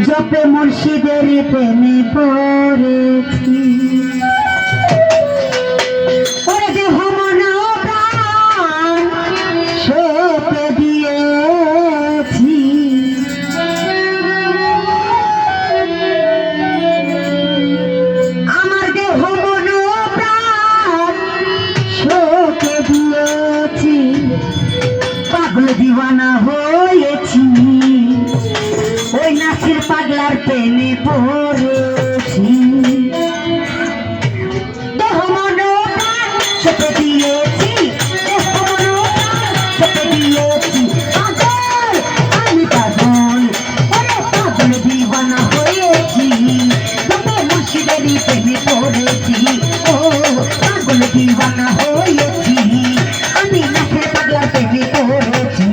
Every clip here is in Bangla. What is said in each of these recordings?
জপে মুর্শিদের প্রেমে পড়েছি ওরে দেহ মন প্রাণ সঁপে দিয়েছি আমার দেহ মন প্রাণ সঁপে দিয়েছি পাগল দিওয়ানা হয়েছি ওই নাচের পাগলার প্রেমে পড়েছি দেহ মন প্রাণ সঁপে দিয়েছি দেহ মন প্রাণ সঁপে দিয়েছি পাগল আমি পাগল ওরে পাগল দিওয়ানা হয়েছি তবে মুর্শিদেরই প্রেমে পড়েছি ও পাগল দিওয়ানা হয়েছি আমি নাচের পাগলার প্রেমে পড়েছি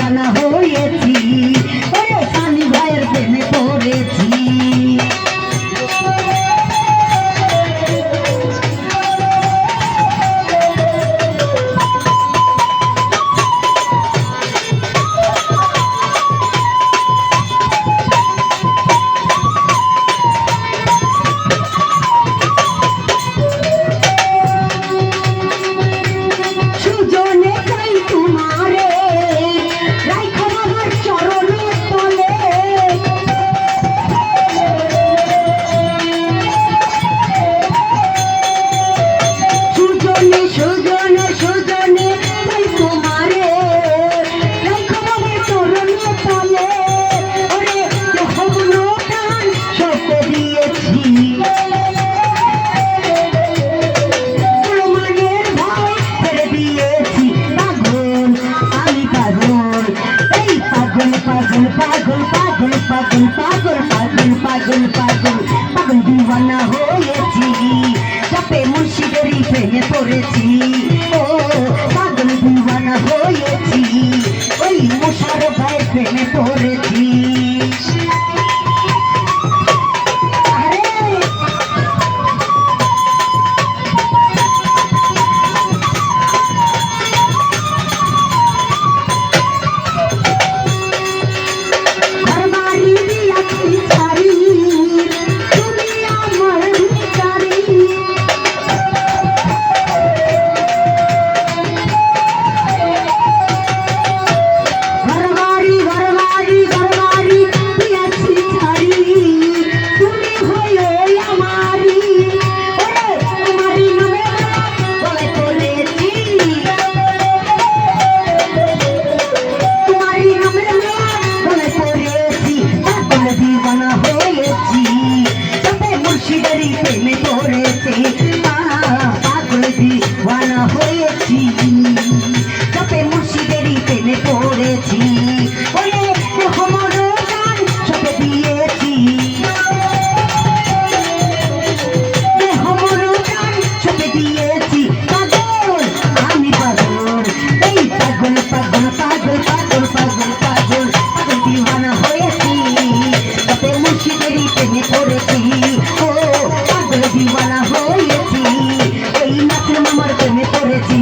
দিওয়ানা হয়েছি ওরে সানি ভাইয়ের প্রেমে পড়েছি পাগল দিওয়ানা হয়েছি চাপে মুর্শিদেরই প্রেমে পড়েছি ও পাগল দিওয়ানা হয়েছি ওই মোশারফ ভাইয়ের প্রেমে পড়েছি প্রেমে পড়েছে পাগল দিওয়ানা হয়েছি চাপে মুর্শিদেরই প্রেমে পড়েছি ওরে মোহাম্মদ গান সবে দিয়েছি মোহাম্মদ গান সবে দিয়েছি পাগল আমি পাগল এই পাগল পাগল পাগল পাগল পাগল পাগল পাগল দিওয়ানা হয়েছি চাপে মুর্শিদেরই প্রেমে পড়েছি দিওয়ানা হয়েছি এই নাচের মামার প্রেমে পড়েছি